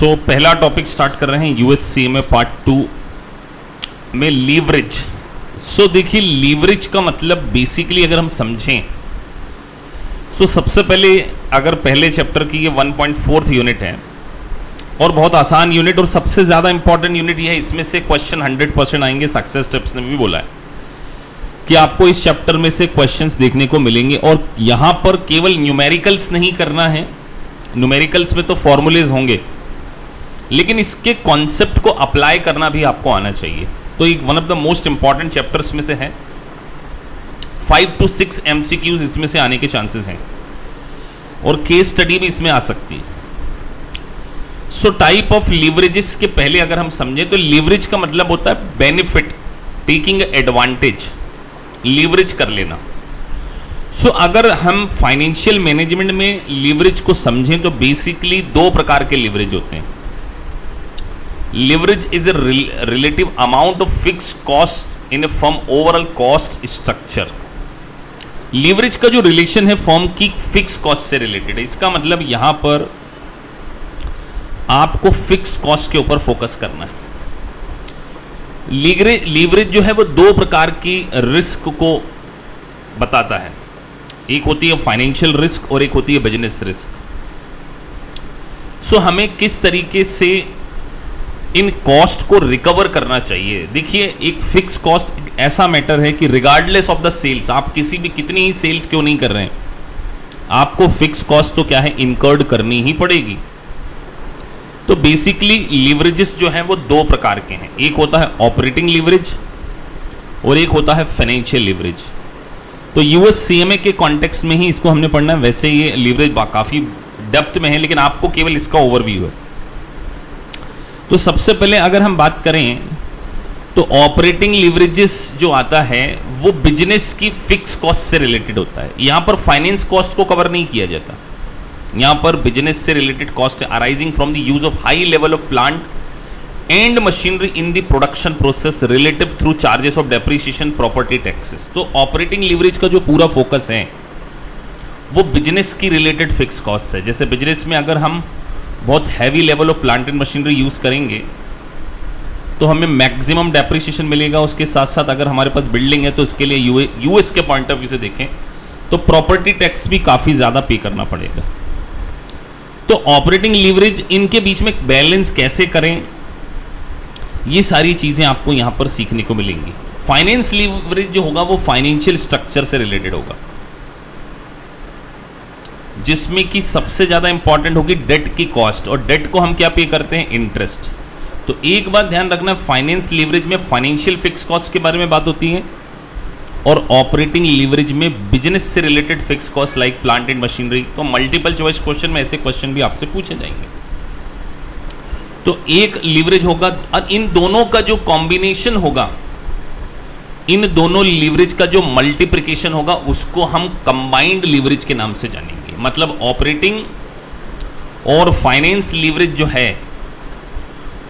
पहला topic start कर रहे हैं यूएससीएमए पार्ट 2 में लीवरेज। देखिए लीवरेज का मतलब बेसिकली अगर हम समझें सबसे पहले अगर पहले चैप्टर की ये 1.4 यूनिट है और बहुत आसान यूनिट और सबसे ज़्यादा इंपॉर्टेंट यूनिट ये है, इसमें से क्वेश्चन 100% आएंगे। सक्सेस टिप्स ने भी बोला है कि आपको इस चैप्टर में से क्वेश्चंस देखने को मिलेंगे और यहाँ पर केवल न्यूमेरिकल्स नहीं करना है, न्यूमेरिकल्स में तो फॉर्मूलेज होंगे लेकिन इसके कॉन्सेप्ट को अप्लाई करना भी आपको आना चाहिए। तो एक one of the most important chapters में से है। 5 to 6 MCQs इसमें से आने के चांसेस हैं और केस स्टडी भी इसमें आ सकती है। टाइप ऑफ लीवरेजेस के पहले अगर हम समझें तो लीवरेज का मतलब होता है बेनिफिट, टेकिंग एडवांटेज, लीवरेज कर लेना। अगर हम फाइनेंशियल मैनेजमेंट में लीवरेज को समझें तो बेसिकली दो प्रकार के लीवरेज होते हैं। Leverage is a relative amount of fix cost in A firm overall cost structure. Leverage का जो रिलेशन है फर्म की फिक्स कॉस्ट से रिलेटेड है। इसका मतलब यहां पर आपको फिक्स कॉस्ट के ऊपर फोकस करना है। लीवरेज जो है वो दो प्रकार की रिस्क को बताता है, एक होती है फाइनेंशियल रिस्क और एक होती है बिजनेस रिस्क। हमें किस तरीके से इन कॉस्ट को रिकवर करना चाहिए। देखिए एक फिक्स कॉस्ट ऐसा मैटर है कि रिगार्डलेस ऑफ द सेल्स, आप किसी भी कितनी ही सेल्स क्यों नहीं कर रहे हैं, आपको फिक्स कॉस्ट तो क्या है इनकर्ड करनी ही पड़ेगी। तो बेसिकली लीवरेजेस जो है वो दो प्रकार के हैं, एक होता है ऑपरेटिंग लीवरेज और एक होता है फाइनेंशियल लीवरेज। तो यूएससीएमए के कॉन्टेक्स्ट में ही इसको हमने पढ़ना है। वैसे ये लीवरेज काफ़ी डेप्थ में है लेकिन आपको केवल इसका ओवरव्यू है। तो सबसे पहले अगर हम बात करें तो ऑपरेटिंग लीवरेजेस जो आता है वो बिजनेस की फिक्स कॉस्ट से रिलेटेड होता है। यहाँ पर फाइनेंस कॉस्ट को कवर नहीं किया जाता, यहाँ पर बिजनेस से related cost arising from the use of high level of plant and machinery in the production process relative through charges of depreciation property taxes. तो ऑपरेटिंग लीवरेज का जो पूरा फोकस है वो बिजनेस की रिलेटेड फिक्स कॉस्ट है। जैसे business में अगर हम बहुत heavy level of plant and machinery use करेंगे तो हमें मैक्सिमम डेप्रिसिएशन मिलेगा। उसके साथ साथ अगर हमारे पास बिल्डिंग है तो इसके लिए यूएस के पॉइंट ऑफ व्यू से देखें तो प्रॉपर्टी टैक्स भी काफ़ी ज़्यादा पे करना पड़ेगा। तो ऑपरेटिंग लीवरेज इनके बीच में बैलेंस कैसे करें, ये सारी चीज़ें आपको यहाँ पर सीखने को मिलेंगी। फाइनेंस लीवरेज जो होगा वो फाइनेंशियल स्ट्रक्चर से रिलेटेड होगा, जिसमें कि सबसे ज़्यादा इंपॉर्टेंट होगी डेट की कॉस्ट, और डेट को हम क्या पे करते हैं, इंटरेस्ट। तो एक बात ध्यान रखना, फाइनेंस लीवरेज में फाइनेंशियल फिक्स कॉस्ट के बारे में बात होती है और ऑपरेटिंग लीवरेज में बिजनेस से related fix cost like plant and machinery. तो मल्टीपल चॉइस क्वेश्चन में ऐसे क्वेश्चन भी आपसे पूछे जाएंगे। तो एक लीवरेज होगा और इन दोनों का जो कॉम्बिनेशन होगा, इन दोनों लीवरेज का जो मल्टीप्लिकेशन होगा उसको हम कंबाइंड लीवरेज के नाम से जानेंगे। मतलब ऑपरेटिंग और फाइनेंस लीवरेज जो है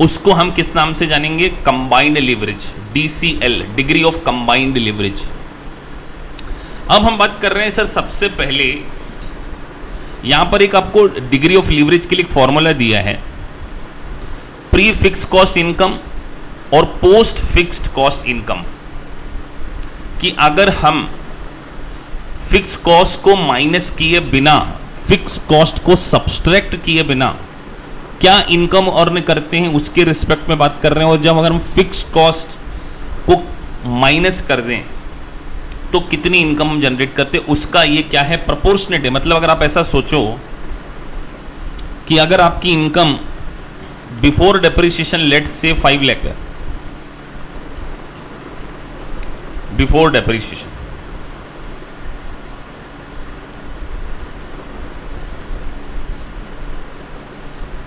उसको हम किस नाम से जानेंगे, combined leverage, DCL, degree of combined leverage. अब हम बात कर रहे हैं सर, सबसे पहले यहां पर एक आपको डिग्री ऑफ लीवरेज के लिए एक फॉर्मूला दिया है, प्री फिक्स कॉस्ट इनकम और पोस्ट फिक्स्ड कॉस्ट इनकम, कि अगर हम फिक्स कॉस्ट को माइनस किए बिना, फिक्स कॉस्ट को सब्सट्रैक्ट किए बिना क्या इनकम अर्न करते हैं उसके रिस्पेक्ट में बात कर रहे हैं। और जब अगर हम फिक्स कॉस्ट को माइनस कर दें तो कितनी इनकम हम जनरेट करते हैं, उसका ये क्या है, प्रोपोर्शनेट है। मतलब अगर आप ऐसा सोचो कि अगर आपकी income before depreciation let's say 5 lakh है, बिफोर डेप्रिसिएशन,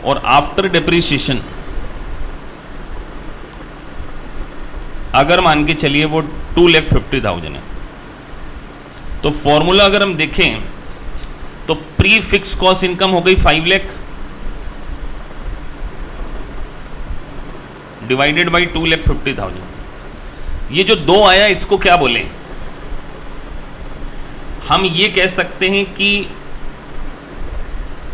और आफ्टर डेप्रिसिएशन अगर मान के चलिए वो 2,50,000 है, तो फॉर्मूला अगर हम देखें तो प्री फिक्स कॉस्ट इनकम हो गई 5 लाख डिवाइडेड बाई 2,50,000। ये जो दो आया इसको क्या बोलें, हम ये कह सकते हैं कि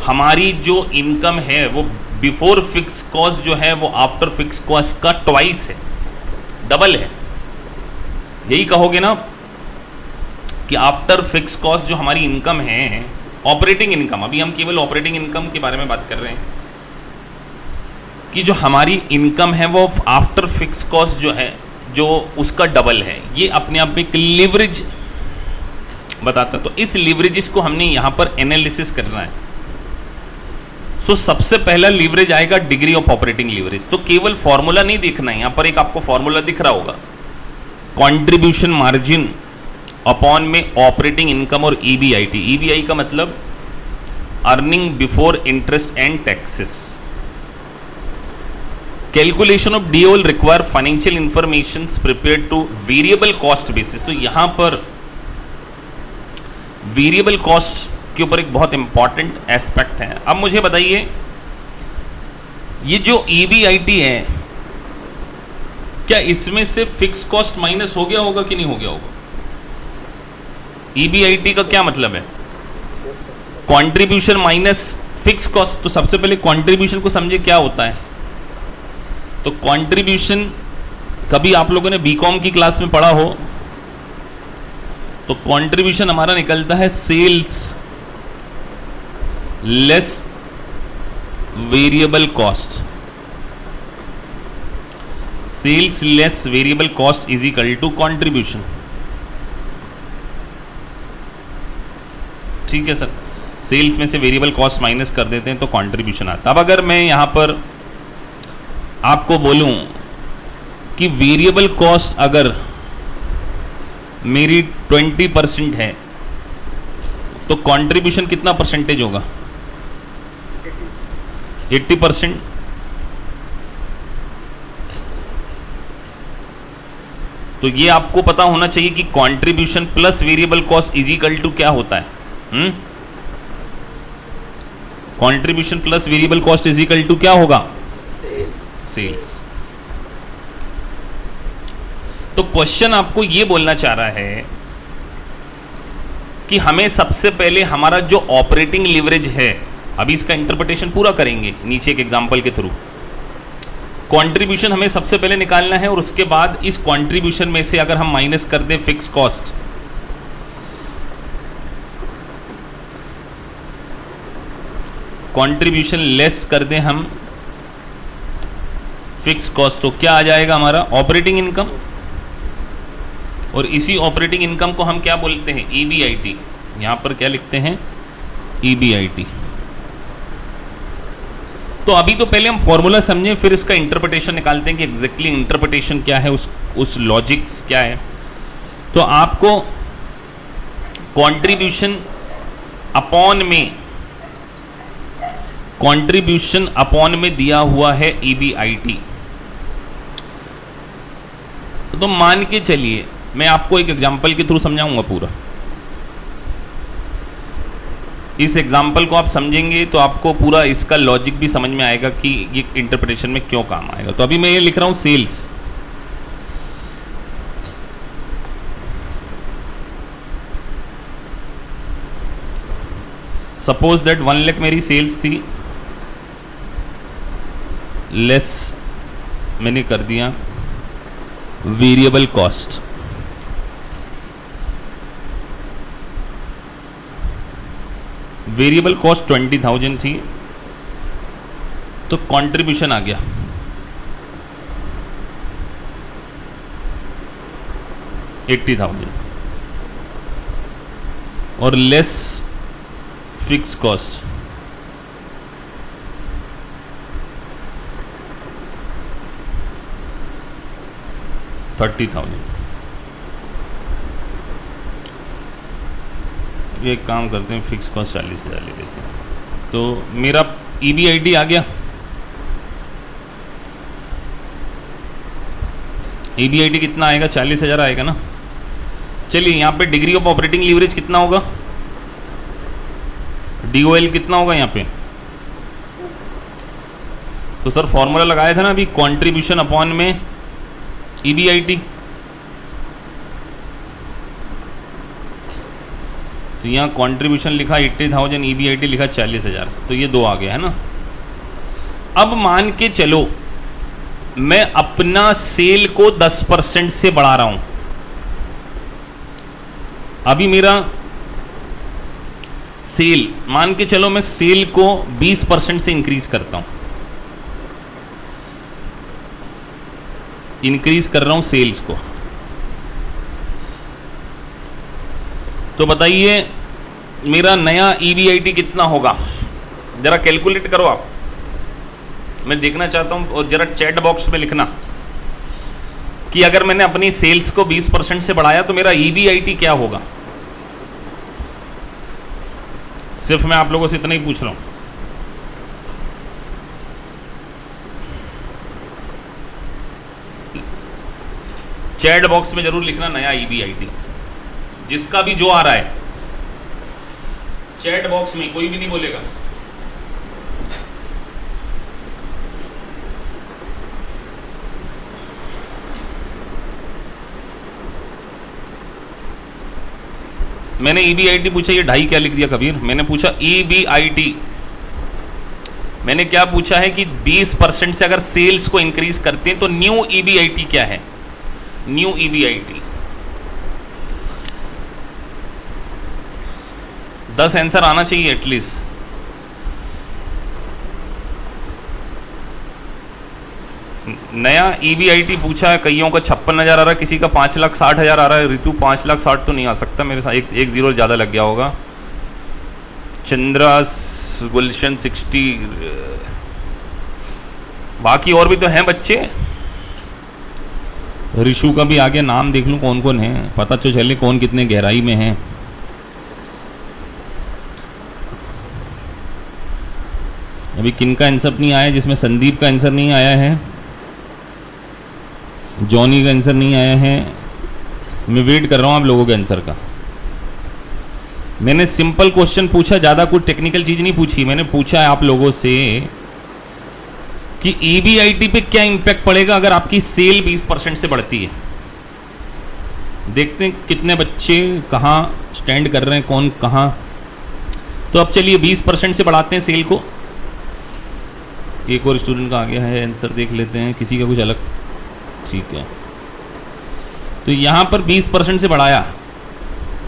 हमारी जो इनकम है वो बिफोर फिक्स कॉस्ट जो है वो आफ्टर फिक्स कॉस्ट का ट्वाइस है, डबल है। यही कहोगे ना कि आफ्टर फिक्स कॉस्ट जो हमारी इनकम है, ऑपरेटिंग इनकम, अभी हम केवल ऑपरेटिंग इनकम के बारे में बात कर रहे हैं, कि जो हमारी इनकम है वो आफ्टर फिक्स कॉस्ट जो है जो उसका डबल है। ये अपने आप में एक लिवरेज बताता है। तो इस लिवरेजेस को हमने यहाँ पर एनालिसिस करना है। सो सबसे पहला लिवरेज आएगा डिग्री ऑफ ऑपरेटिंग लिवरेज। तो केवल फॉर्मूला नहीं देखना है, यहाँ पर एक आपको फॉर्मूला दिख रहा होगा, कंट्रीब्यूशन मार्जिन अपॉन में ऑपरेटिंग इनकम और ईबीआईटी। ईबीआई का मतलब earning before interest and taxes. Calculation of DOL require financial information prepared two variable cost basis. तो यहां पर वेरिएबल कॉस्ट के ऊपर एक बहुत इंपॉर्टेंट एस्पेक्ट है। अब मुझे बताइए, ये जो ईबीआईटी है, क्या इसमें से फिक्स कॉस्ट माइनस हो गया होगा कि नहीं हो गया होगा? ईबीआईटी का क्या मतलब है? Contribution minus fix cost. तो सबसे पहले कंट्रीब्यूशन को समझे क्या होता है। तो कंट्रीब्यूशन कभी आप लोगों ने बीकॉम की क्लास में पढ़ा हो तो कंट्रीब्यूशन हमारा निकलता है sales less variable cost. Sales less variable cost is equal to contribution. ठीक है सर, सेल्स में से वेरिएबल कॉस्ट माइनस कर देते हैं तो कंट्रीब्यूशन आता है। अब अगर मैं यहां पर आपको बोलूं कि वेरिएबल कॉस्ट अगर मेरी 20% है तो कंट्रीब्यूशन कितना परसेंटेज होगा? 80%। तो ये आपको पता होना चाहिए कि contribution plus variable cost is equal to क्या होता है। Contribution plus variable cost is equal to क्या होगा? सेल्स। तो क्वेश्चन आपको यह बोलना चाह रहा है कि हमें सबसे पहले हमारा जो ऑपरेटिंग लिवरेज है, अभी इसका इंटरप्रिटेशन पूरा करेंगे नीचे एक एग्जांपल के थ्रू। कंट्रीब्यूशन हमें सबसे पहले निकालना है और उसके बाद इस कंट्रीब्यूशन में से अगर हम माइनस कर दें फिक्स कॉस्ट, कंट्रीब्यूशन लेस कर दें हम फिक्स कॉस्ट, तो क्या आ जाएगा हमारा? Operating income. और इसी ऑपरेटिंग इनकम को हम क्या बोलते हैं? ईबीआईटी। यहां पर क्या लिखते हैं? ईबीआईटी। तो अभी तो पहले हम फॉर्मूला समझें, फिर इसका इंटरप्रिटेशन निकालते हैं कि एग्जैक्टली इंटरप्रिटेशन क्या है, उस लॉजिक्स क्या है। तो आपको कंट्रीब्यूशन अपॉन में दिया हुआ है ईबीआईटी। तो मान के चलिए, मैं आपको एक एग्जांपल के थ्रू समझाऊंगा पूरा। इस एग्जांपल को आप समझेंगे तो आपको पूरा इसका लॉजिक भी समझ में आएगा कि ये इंटरप्रिटेशन में क्यों काम आएगा। तो अभी मैं ये लिख रहा हूं सेल्स। सपोज दैट 1 लाख मेरी सेल्स थी, लेस मैंने कर दिया वेरिएबल कॉस्ट। वेरिएबल कॉस्ट 20,000 थी, तो कंट्रीब्यूशन आ गया 80,000 और लेस फिक्स कॉस्ट 30,000। ये एक काम करते हैं, फिक्स कॉस्ट 40,000 ले लेते हैं। तो मेरा ईबीआईटी आ गया। ईबीआईटी कितना आएगा? 40,000 आएगा ना। चलिए यहाँ पे डिग्री ऑफ ऑपरेटिंग लीवरेज कितना होगा? डीओएल कितना होगा यहाँ पे? तो सर फॉर्मूला लगाया था ना अभी, कंट्रीब्यूशन अपॉन में ईबीआईटी। तो यहाँ कंट्रीब्यूशन लिखा 80,000, ईबीआईटी लिखा 40,000, तो ये दो आ गया है ना। अब मान के चलो मैं अपना सेल को 10% से बढ़ा रहा हूं। अभी मेरा सेल, मान के चलो मैं सेल को 20% से इंक्रीज करता हूं, इंक्रीज कर रहा हूं सेल्स को, तो बताइए मेरा नया EBIT कितना होगा? जरा कैलकुलेट करो आप, मैं देखना चाहता हूं, और जरा चैट बॉक्स में लिखना कि अगर मैंने अपनी सेल्स को 20% से बढ़ाया तो मेरा EBIT क्या होगा। सिर्फ मैं आप लोगों से इतना ही पूछ रहा हूं। चैट बॉक्स में जरूर लिखना नया EBIT, जिसका भी जो आ रहा है चैट बॉक्स में, कोई भी नहीं बोलेगा। मैंने EBIT पूछा, ये ढाई क्या लिख दिया कबीर? मैंने पूछा EBIT, मैंने क्या पूछा है कि 20% से अगर सेल्स को इंक्रीज करते हैं तो न्यू EBIT क्या है? न्यू EBIT 10 आंसर आना चाहिए एटलीस्ट। नया EBIT पूछा है, कईयों का 56,000 आ रहा है, किसी का 5,60,000 आ रहा है। ऋतु 5,60,000 तो नहीं आ सकता मेरे साथ, एक जीरो ज़्यादा लग गया होगा। चंद्रा गुलशन 60, बाकी और भी तो हैं बच्चे। ऋषु का भी आगे नाम देख लूँ कौन कौन है, पता तो चले कौन कितने गहराई में है। अभी किन का आंसर नहीं आया? जिसमें संदीप का आंसर नहीं आया है, जॉनी का आंसर नहीं आया है, मैं वेट कर रहा हूं आप लोगों के आंसर का। मैंने सिंपल क्वेश्चन पूछा, ज़्यादा कोई टेक्निकल चीज़ नहीं पूछी। मैंने पूछा है आप लोगों से कि EBIT पे क्या इंपैक्ट पड़ेगा अगर आपकी सेल 20% से बढ़ती है। देखते हैं कितने बच्चे कहाँ स्टैंड कर रहे हैं, कौन कहाँ। तो अब चलिए 20% से बढ़ाते हैं सेल को। एक और स्टूडेंट का आ गया है आंसर, देख लेते हैं किसी का कुछ अलग। ठीक है, तो यहाँ पर 20% से बढ़ाया,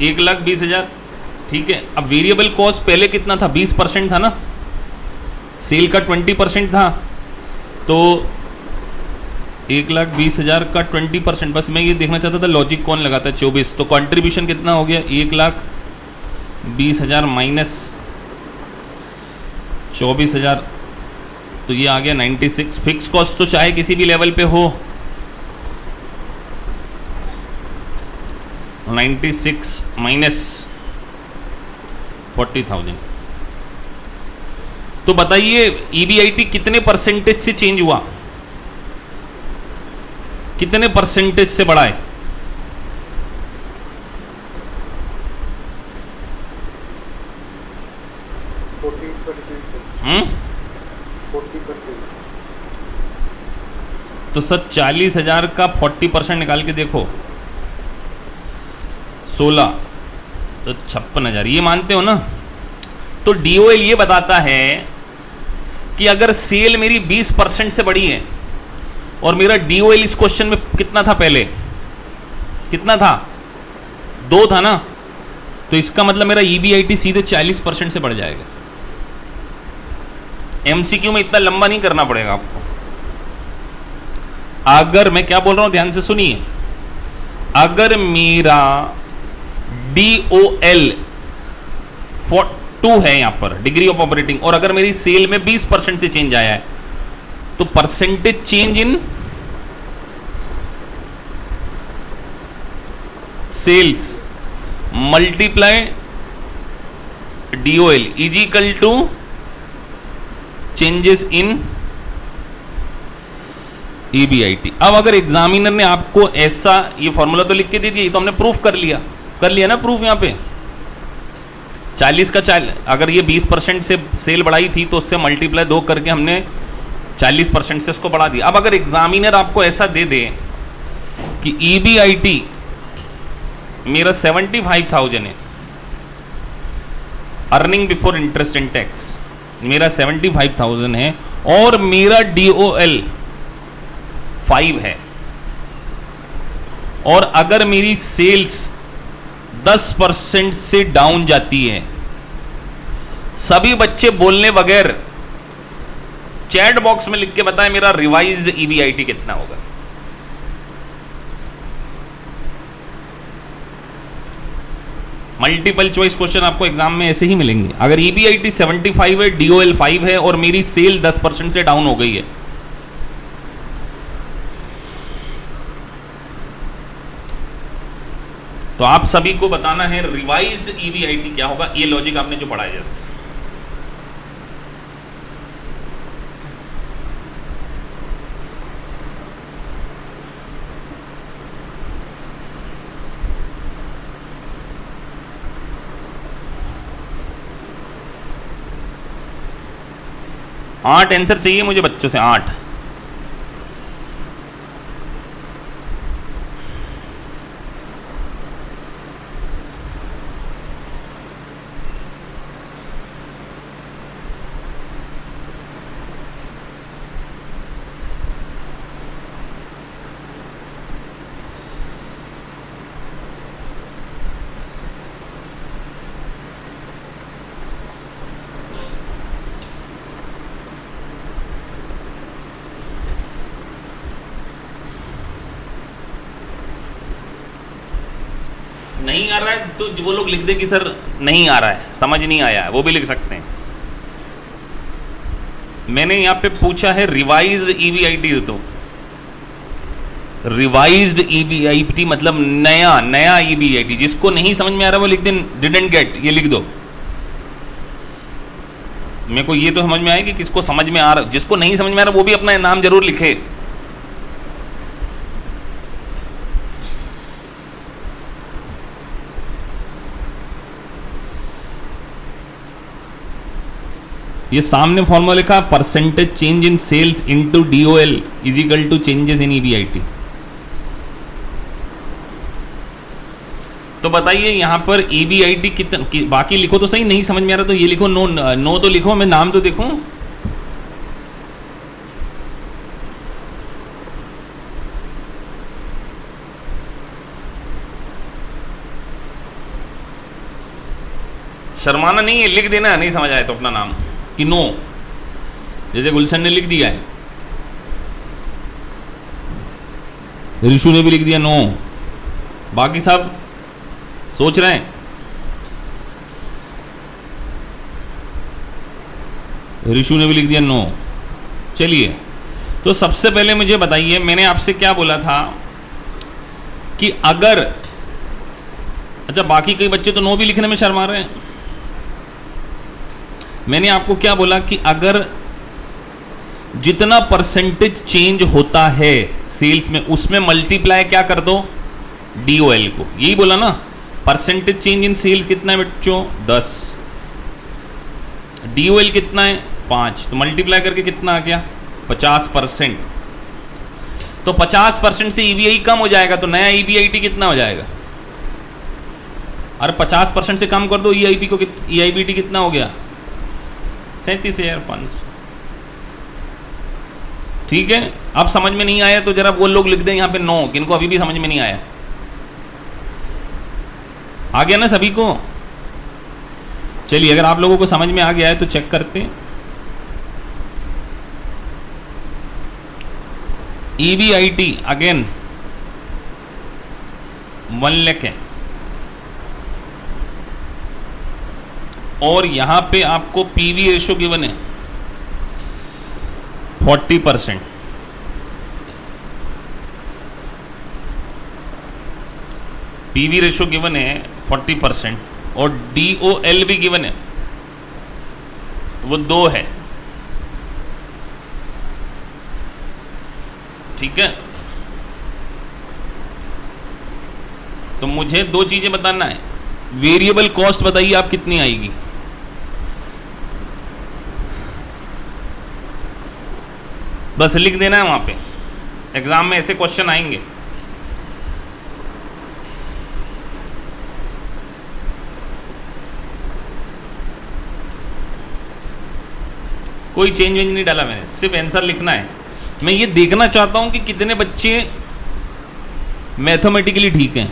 1,20,000। ठीक है, अब वेरिएबल कॉस्ट पहले कितना था? 20% था ना, सेल का 20% था, तो 1,20,000 का 20%। बस मैं ये देखना चाहता था लॉजिक कौन लगाता है। 24, तो कंट्रीब्यूशन कितना हो गया? 1,20,000 माइनस 24,000, तो ये आ गया 96। फिक्स कॉस्ट तो चाहे किसी भी लेवल पे हो, 96 माइनस 40,000। तो बताइए EBIT कितने परसेंटेज से चेंज हुआ, कितने परसेंटेज से बढ़ा है? तो सर 40,000 का 40% निकाल के देखो, 16, तो 56,000। ये मानते हो ना? तो DOL ये बताता है कि अगर सेल मेरी 20% से बढ़ी है, और मेरा DOL इस क्वेश्चन में कितना था? पहले कितना था? 2 था ना, तो इसका मतलब मेरा EBIT सीधे 40% से बढ़ जाएगा। MCQ में इतना लंबा नहीं करना पड़ेगा आपको। अगर मैं क्या बोल रहा हूं ध्यान से सुनिए, अगर मेरा DOL 2 है यहां पर, डिग्री ऑफ ऑपरेटिंग, और अगर मेरी सेल में 20% से चेंज आया है, तो percentage change in sales multiply DOL is equal to changes in EBIT। अब अगर एग्जामिनर ने आपको ऐसा ये फॉर्मूला तो लिख के दे दिया, तो हमने प्रूफ कर लिया ना प्रूफ। यहाँ पे 40 का 40, अगर ये 20% से सेल बढ़ाई थी तो उससे मल्टीप्लाई 2 करके हमने 40% से उसको बढ़ा दिया। अब अगर एग्जामिनर आपको ऐसा दे दे कि EBIT मेरा 75,000 है, earning before interest and tax मेरा 75,000 है, और मेरा DOL 5 है, और अगर मेरी सेल्स 10% से डाउन जाती है, सभी बच्चे बोलने बगैर चैट बॉक्स में लिख के बताएं मेरा रिवाइज्ड EBIT कितना होगा। मल्टीपल चॉइस क्वेश्चन आपको एग्जाम में ऐसे ही मिलेंगे। अगर EBIT 75 है, DOL 5 है और मेरी सेल 10% से डाउन हो गई है, तो आप सभी को बताना है रिवाइज्ड EBIT क्या होगा। ये लॉजिक आपने जो पढ़ा है जस्ट। आठ आंसर चाहिए मुझे बच्चों से, 8। नहीं आ रहा है तो वो लोग लिख दे कि सर नहीं आ रहा है, समझ नहीं आया है, वो भी लिख सकते हैं। मैंने यहां पे पूछा है रिवाइज्ड EBIT, तो रिवाइज्ड EBIT मतलब नया नया EBIT। जिसको नहीं समझ में आ रहा वो लिख दे डिडंट गेट, ये लिख दो। मेरे को ये तो समझ में आया कि किसको समझ में आ रहा, जिसको नहीं समझ में आ रहा वो भी अपना नाम जरूर लिखे। ये सामने फॉर्मूला लिखा, percentage change in sales into DOL is equal to changes in EBIT। तो बताइए यहां पर EBIT कितना, बाकी लिखो तो सही, नहीं समझ में आ रहा तो ये लिखो, नो नो तो लिखो, मैं नाम तो देखूं। शर्माना नहीं है, लिख देना, नहीं समझ आए तो अपना नाम कि नो, जैसे गुलशन ने लिख दिया है, ऋषु ने भी लिख दिया नो, बाकी सब सोच रहे हैं। ऋषु ने भी लिख दिया नो। चलिए, तो सबसे पहले मुझे बताइए, मैंने आपसे क्या बोला था कि अगर, अच्छा बाकी कई बच्चे तो नो भी लिखने में शर्मा रहे हैं। मैंने आपको क्या बोला कि अगर जितना परसेंटेज चेंज होता है सेल्स में, उसमें मल्टीप्लाई क्या कर दो, DOL को। यही बोला ना, परसेंटेज चेंज इन सेल्स कितना है बच्चों, 10, DOL कितना है 5, तो मल्टीप्लाई करके कितना आ गया 50%। तो 50% से EBI कम हो जाएगा, तो नया EBIT कितना हो जाएगा। अरे 50% से कम कर दो EIBT कितना हो गया, 37,500। ठीक है, अब समझ में नहीं आया तो जरा वो लोग लिख दें यहां पे नो, किनको अभी भी समझ में नहीं आया। आ गया ना सभी को। चलिए, अगर आप लोगों को समझ में आ गया है तो चेक करते हैं। EBIT अगेन 1 लाख है, और यहां पे आपको PV रेशो गिवन है 40%। PV रेशो गिवन है 40%, और DOL भी गिवन है, वो 2 है। ठीक है, तो मुझे 2 चीजें बताना है। वेरिएबल कॉस्ट बताइए आप कितनी आएगी। बस लिख देना है वहां पे, एग्जाम में ऐसे क्वेश्चन आएंगे। कोई चेंज वेंज नहीं डाला मैंने, सिर्फ आंसर लिखना है। मैं ये देखना चाहता हूं कि कितने बच्चे मैथमेटिकली ठीक हैं।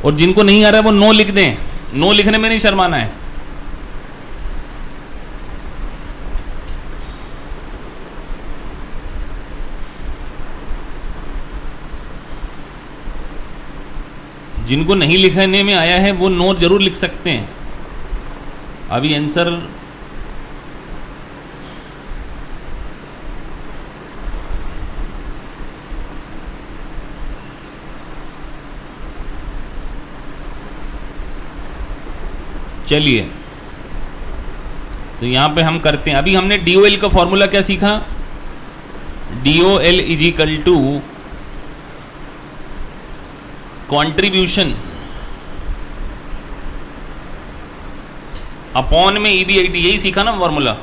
और जिनको नहीं आ रहा है वो नो लिख दें, नो लिखने में नहीं शर्माना है। जिनको नहीं लिखने में आया है वो नो जरूर लिख सकते हैं। अभी आंसर चलिए, तो यहां पे हम करते हैं। अभी हमने DOL का फॉर्मूला क्या सीखा? DOL is equal to contribution upon में EBIT, यही सीखा ना फॉर्मूला।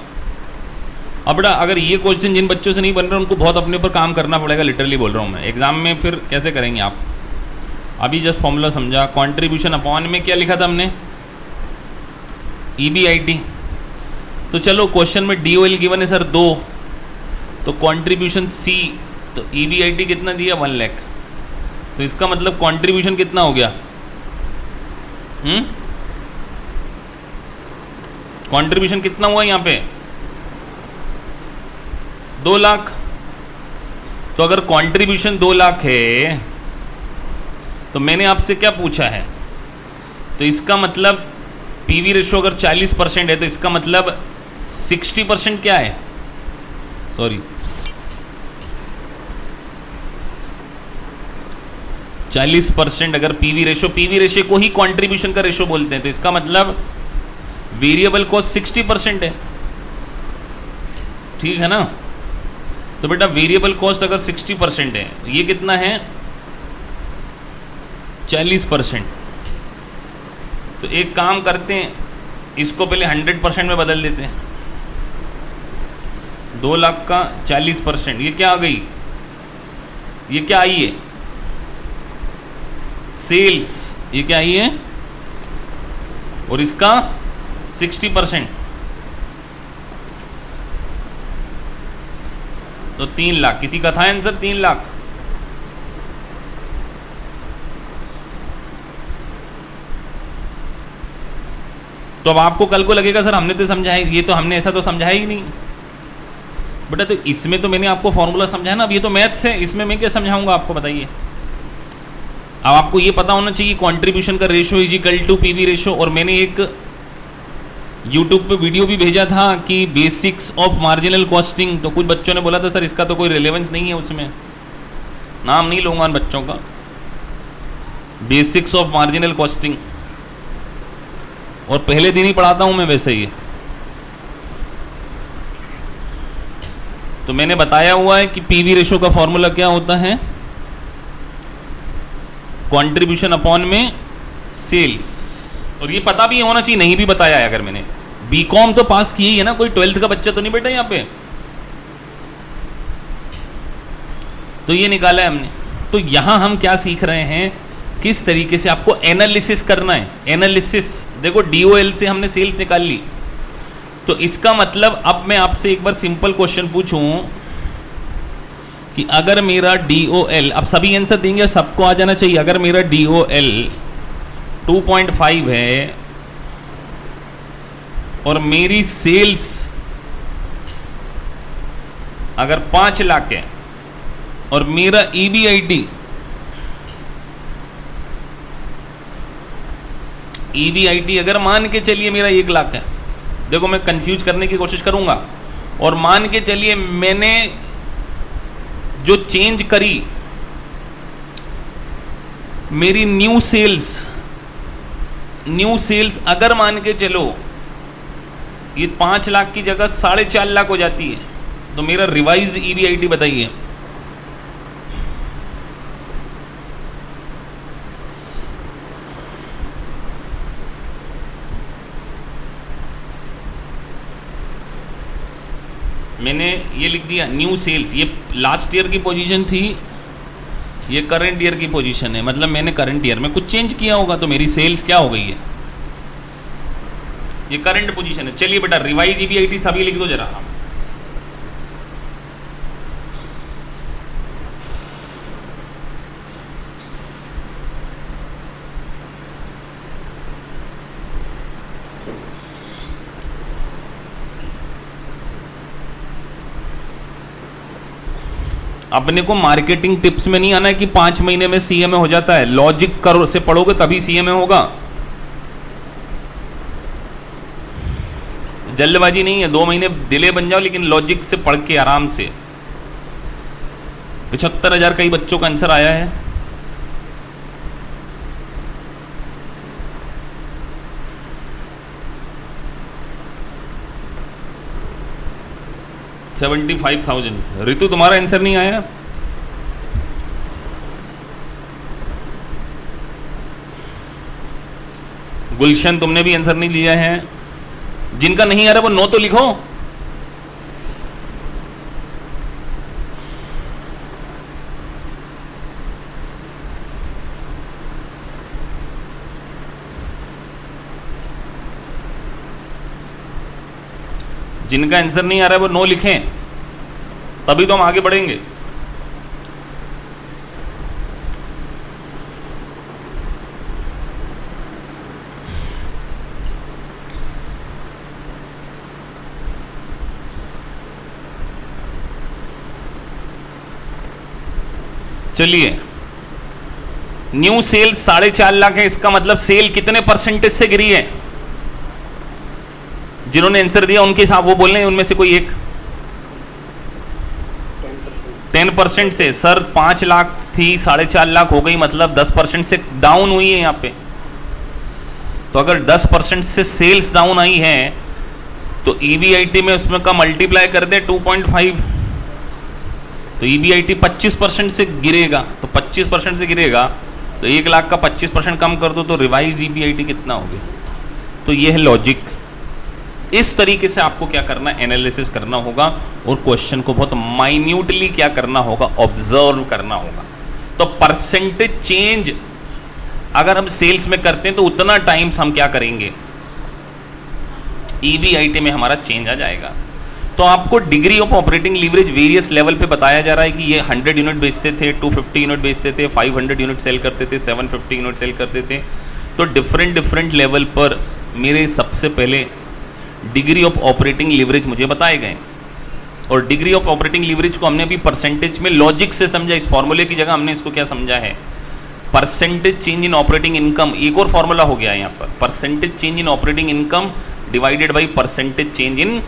अब बेटा अगर ये क्वेश्चन जिन बच्चों से नहीं बन रहे उनको बहुत अपने ऊपर काम करना पड़ेगा, लिटरली बोल रहा हूँ मैं। एग्जाम में फिर कैसे करेंगे आप? अभी जस्ट फॉर्मूला समझा, कॉन्ट्रीब्यूशन अपॉन में क्या लिखा था हमने? EBIT। तो चलो क्वेश्चन में DOL गिवन है सर 2, तो कॉन्ट्रीब्यूशन C, तो EBIT कितना दिया? 1 लाख। तो इसका मतलब कंट्रीब्यूशन कितना हो गया? कंट्रीब्यूशन कितना हुआ यहाँ पे? 2 लाख। तो अगर कंट्रीब्यूशन 2 लाख है तो मैंने आपसे क्या पूछा है? तो इसका मतलब PV रेशो अगर 40% है तो इसका मतलब 60% क्या है? सॉरी, 40% अगर PV रेशो को ही कंट्रीब्यूशन का रेशो बोलते हैं, तो इसका मतलब वेरिएबल कॉस्ट 60% है, ठीक है ना? तो बेटा वेरिएबल कॉस्ट अगर 60% है, ये कितना है? 40%। तो एक काम करते हैं, इसको पहले 100% में बदल देते हैं। 2 लाख का 40%, ये क्या आ गई? ये क्या आई है? सेल्स। ये क्या आई है? और इसका 60%, तो 3 लाख। किसी का था आंसर 3 लाख? तो अब आपको कल को लगेगा सर हमने तो समझाया, ये तो हमने ऐसा तो समझाया ही नहीं बेटा। तो इसमें तो मैंने आपको फॉर्मूला समझाया ना, अब ये तो मैथ्स है, इसमें मैं क्या समझाऊंगा आपको, बताइए। अब आपको ये पता होना चाहिए कंट्रीब्यूशन का ratio is equal to PV ratio. और मैंने एक YouTube पे वीडियो भी भेजा था कि बेसिक्स ऑफ मार्जिनल कॉस्टिंग, तो कुछ बच्चों ने बोला था सर इसका तो कोई रिलेवेंस नहीं है उसमें। नाम नहीं लूंगा उन बच्चों का। बेसिक्स ऑफ मार्जिनल कॉस्टिंग, और पहले दिन ही पढ़ाता हूं मैं वैसे ही। तो मैंने बताया हुआ है कि PV रेशो का फॉर्मूला क्या होता है? कंट्रीब्यूशन अपॉन में सेल्स। और ये पता भी होना चाहिए, नहीं भी बताया है अगर मैंने। BCom तो पास किया ही है ना, कोई 12th का बच्चा तो नहीं बेटा यहाँ पे। तो ये निकाला है हमने। तो यहां हम क्या सीख रहे हैं, किस तरीके से आपको एनालिसिस करना है। एनालिसिस देखो, DOL से हमने सेल्स निकाल ली, तो इसका मतलब अब मैं आपसे एक बार सिंपल क्वेश्चन पूछूं कि अगर मेरा DOL, अब सभी आंसर देंगे, सबको आ जाना चाहिए। अगर मेरा DOL 2.5 है और मेरी सेल्स अगर 5 लाख है और मेरा EBIT अगर मान के चलिए मेरा 1 लाख है, देखो मैं कंफ्यूज करने की कोशिश करूंगा, और मान के चलिए मैंने जो चेंज करी मेरी न्यू सेल्स अगर मान के चलो ये 5 लाख की जगह 4.5 लाख हो जाती है, तो मेरा रिवाइज्ड EBIT बताइए। मैंने ये लिख दिया न्यू सेल्स, ये लास्ट ईयर की पोजीशन थी ये करंट ईयर की पोजीशन है, मतलब मैंने करंट ईयर में कुछ चेंज किया होगा तो मेरी सेल्स क्या हो गई है, ये करंट पोजीशन है। चलिए बेटा रिवाइज ईबीआईटी सभी लिख दो जरा। अपने को मार्केटिंग टिप्स में नहीं आना है कि 5 महीने में सीएमए हो जाता है, लॉजिक करो से पढ़ोगे तभी सीएमए होगा। जल्दबाजी नहीं है, 2 महीने डिले बन जाओ लेकिन लॉजिक से पढ़ के आराम से। 75,000 कई बच्चों का आंसर आया है। $75,000। ऋतु तुम्हारा आंसर नहीं आया? गुलशन तुमने भी आंसर नहीं दिया है। जिनका नहीं आ रहा वो नो तो लिखो। जिनका आंसर नहीं आ रहा है वो नो लिखें, तभी तो हम आगे बढ़ेंगे। चलिए, न्यू सेल 4.5 लाख है, इसका मतलब सेल कितने परसेंटेज से गिरी है? जिन्होंने आंसर दिया उनके साथ वो बोल रहे हैं, उनमें से कोई एक। 10% से। सर 5 लाख थी 4.5 लाख हो गई, मतलब 10% से डाउन हुई है यहाँ पे। तो अगर 10% से सेल्स डाउन आई है तो ईबीआईटी में उसमें का मल्टीप्लाई कर दे 2.5, तो ईबीआईटी 25% से गिरेगा। तो 25% से गिरेगा तो 1 लाख का 25% कम कर दो तो रिवाइज ईबीआईटी कितना होगी? तो ये है लॉजिक। इस तरीके से आपको क्या करना है, एनालिसिस करना होगा और क्वेश्चन को बहुत माइन्यूटली क्या करना होगा, ऑब्जर्व करना होगा। तो परसेंटेज चेंज अगर हम सेल्स में करते हैं तो उतना टाइम्स हम क्या करेंगे, ईबीआईटी में हमारा चेंज आ जाएगा। तो आपको degree of operating leverage various level पे बताया जा रहा है कि ये 100 यूनिट बेचते थे, 250 यूनिट बेचते थे, 500 यूनिट सेल करते थे, 750 यूनिट सेल करते थे। तो डिफरेंट लेवल पर मेरे सबसे पहले डिग्री ऑफ ऑपरेटिंग लीवरेज मुझे बताए गए, और डिग्री ऑफ ऑपरेटिंग लीवरेज को हमने भी परसेंटेज में लॉजिक से समझा। इस फॉर्मूले की जगह हमने इसको क्या समझा है, percentage change in operating income. एक और फॉर्मूला हो गया है यहाँ पर, percentage change in operating income divided by percentage change in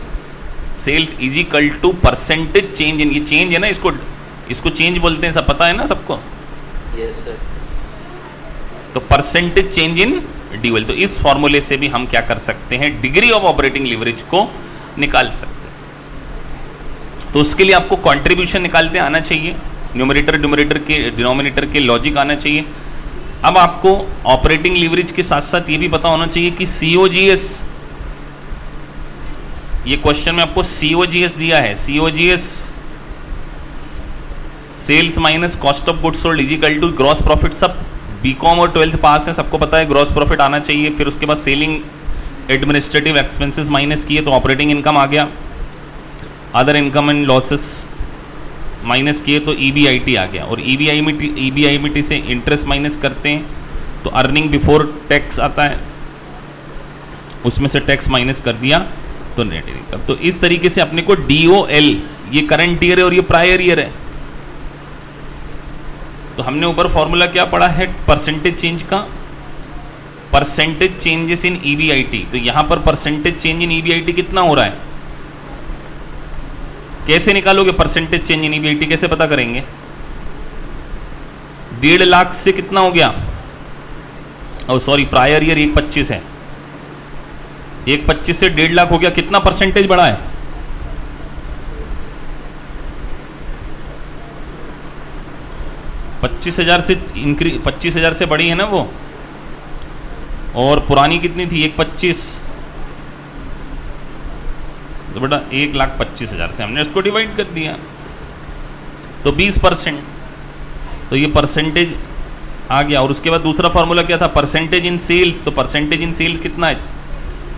sales is equal to percentage change in, ये चेंज है ना, इसको चेंज बोलते हैं, सब पता है ना सबको? Yes sir. तो परसेंटेज चेंज इन ड्यूअल। तो इस फॉर्मूले से भी हम क्या कर सकते हैं, डिग्री ऑफ ऑपरेटिंग लीवरेज को निकाल सकते हैं। तो उसके लिए आपको कंट्रीब्यूशन निकालते आना चाहिए, न्यूमरेटर के डिनोमिनेटर के लॉजिक आना चाहिए। अब आपको ऑपरेटिंग लीवरेज के साथ साथ ये भी पता होना चाहिए कि सीओजीएस, ये क्वेश्चन में आपको सीओजीएस दिया है, COGS sales minus cost of goods sold is equal to gross profit. सब बीकॉम और 12th पास है, सबको पता है ग्रॉस प्रॉफिट आना चाहिए। फिर उसके बाद सेलिंग एडमिनिस्ट्रेटिव एक्सपेंसेस माइनस किए तो ऑपरेटिंग इनकम आ गया, other income and losses minus किए तो ईबीआईटी आ गया, और ईबीआईटी से इंटरेस्ट माइनस करते हैं तो अर्निंग बिफोर टैक्स आता है, उसमें से टैक्स माइनस कर दिया तो नेट इनकम। तो इस तरीके से अपने को डीओएल, ये करंट ईयर है और ये प्रायर ईयर है। तो हमने ऊपर फॉर्मूला क्या पढ़ा है परसेंटेज चेंज का, परसेंटेज चेंजेस इन ईबीआईटी। तो यहां पर परसेंटेज चेंज इन ईबीआईटी कितना हो रहा है, कैसे निकालोगे परसेंटेज चेंज इन ईबीआईटी, कैसे पता करेंगे? 1.5 लाख से कितना हो गया, और सॉरी प्रायर ईयर 1.25 है, 1.25 से 1.5 लाख हो गया, कितना परसेंटेज बढ़ा है? 25,000 से इंक्रीज, 25,000 से बढ़ी है ना वो, और पुरानी कितनी थी 1.25, तो बेटा 1,25,000 से हमने इसको डिवाइड कर दिया तो 20%। तो ये परसेंटेज आ गया। और उसके बाद दूसरा फार्मूला क्या था, परसेंटेज इन सेल्स। तो परसेंटेज इन सेल्स कितना है,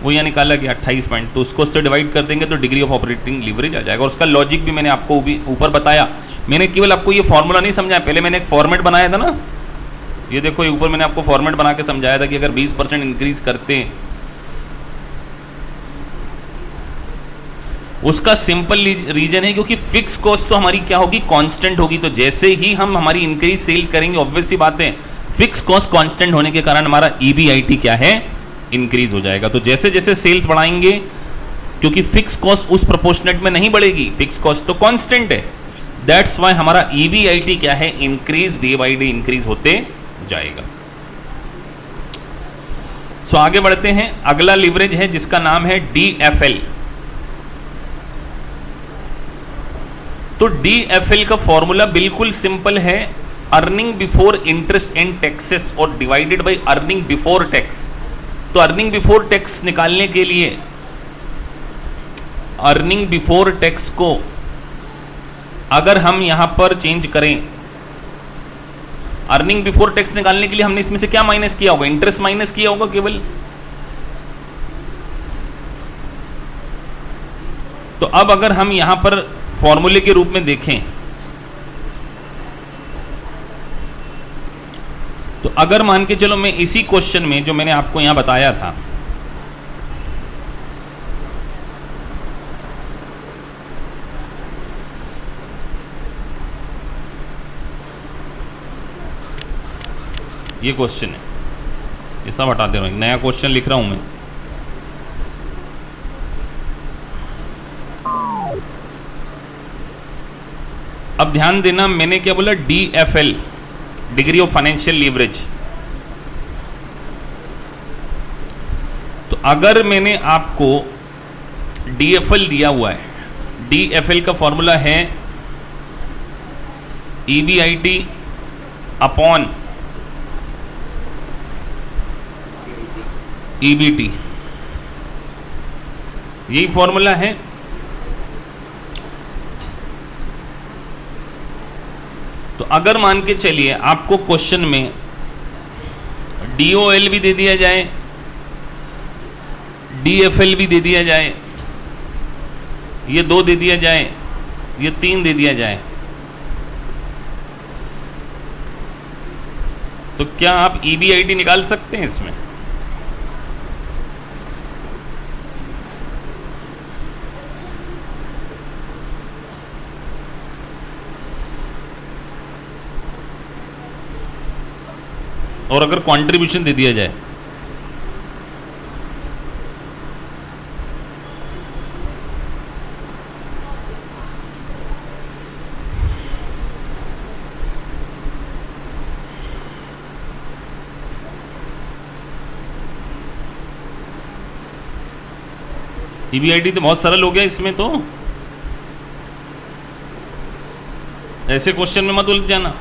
वो यहाँ निकाला गया 28 पॉइंट। तो उसको उससे डिवाइड कर देंगे तो डिग्री ऑफ ऑपरेटिंग लीवरेज आ जाएगा। और उसका लॉजिक भी मैंने आपको ऊपर बताया। मैंने केवल आपको ये फॉर्मूला नहीं समझाया, पहले मैंने एक फॉर्मेट बनाया था ना, ये देखो ये ऊपर मैंने आपको फॉर्मेट बना के समझाया था कि अगर 20% इंक्रीज करते हैं, उसका सिंपल रीजन है क्योंकि फिक्स कॉस्ट तो हमारी क्या होगी, कांस्टेंट होगी। तो जैसे ही हम हमारी इंक्रीज सेल्स करेंगे, ऑब्वियस सी बात है, फिक्स कॉस्ट कांस्टेंट होने के कारण हमारा ईबीआईटी क्या है, इंक्रीज हो जाएगा। तो जैसे जैसे सेल्स बढ़ाएंगे, क्योंकि फिक्स कॉस्ट उस प्रोपोर्शनेट में नहीं बढ़ेगी, फिक्स कॉस्ट तो कांस्टेंट है, दैट्स वाई हमारा ईबीआईटी क्या है, increase, day by day increase होते जाएगा। सो आगे बढ़ते हैं। अगला लीवरेज है जिसका नाम है डीएफएल। तो डीएफएल का फॉर्मूला बिल्कुल सिंपल है, earning before interest and taxes और divided by earning before tax. तो अर्निंग बिफोर टैक्स निकालने के लिए अर्निंग बिफोर टैक्स को अगर हम यहां पर चेंज करें, अर्निंग बिफोर टैक्स निकालने के लिए हमने इसमें से क्या माइनस किया होगा, इंटरेस्ट माइनस किया होगा केवल। तो अब अगर हम यहां पर फॉर्मूले के रूप में देखें, तो अगर मान के चलो मैं इसी क्वेश्चन में जो मैंने आपको यहां बताया था, ये क्वेश्चन है, ये सब हटा दे रहा हूं, नया क्वेश्चन लिख रहा हूं मैं। अब ध्यान देना, मैंने क्या बोला, DFL, degree of financial leverage. तो अगर मैंने आपको डीएफएल दिया हुआ है, डीएफएल का फॉर्मूला है ईबीआईटी अपॉन ईबीटी, यही फॉर्मूला है। तो अगर मान के चलिए आपको क्वेश्चन में डीओएल भी दे दिया जाए, डीएफएल भी दे दिया जाए, ये 2 दे दिया जाए, ये 3 दे दिया जाए, तो क्या आप ईबीआईटी निकाल सकते हैं इसमें? और अगर कंट्रीब्यूशन दे दिया जाए, ईबीआईटी तो बहुत सरल हो गया इसमें। तो ऐसे क्वेश्चन में मत उलझ जाना।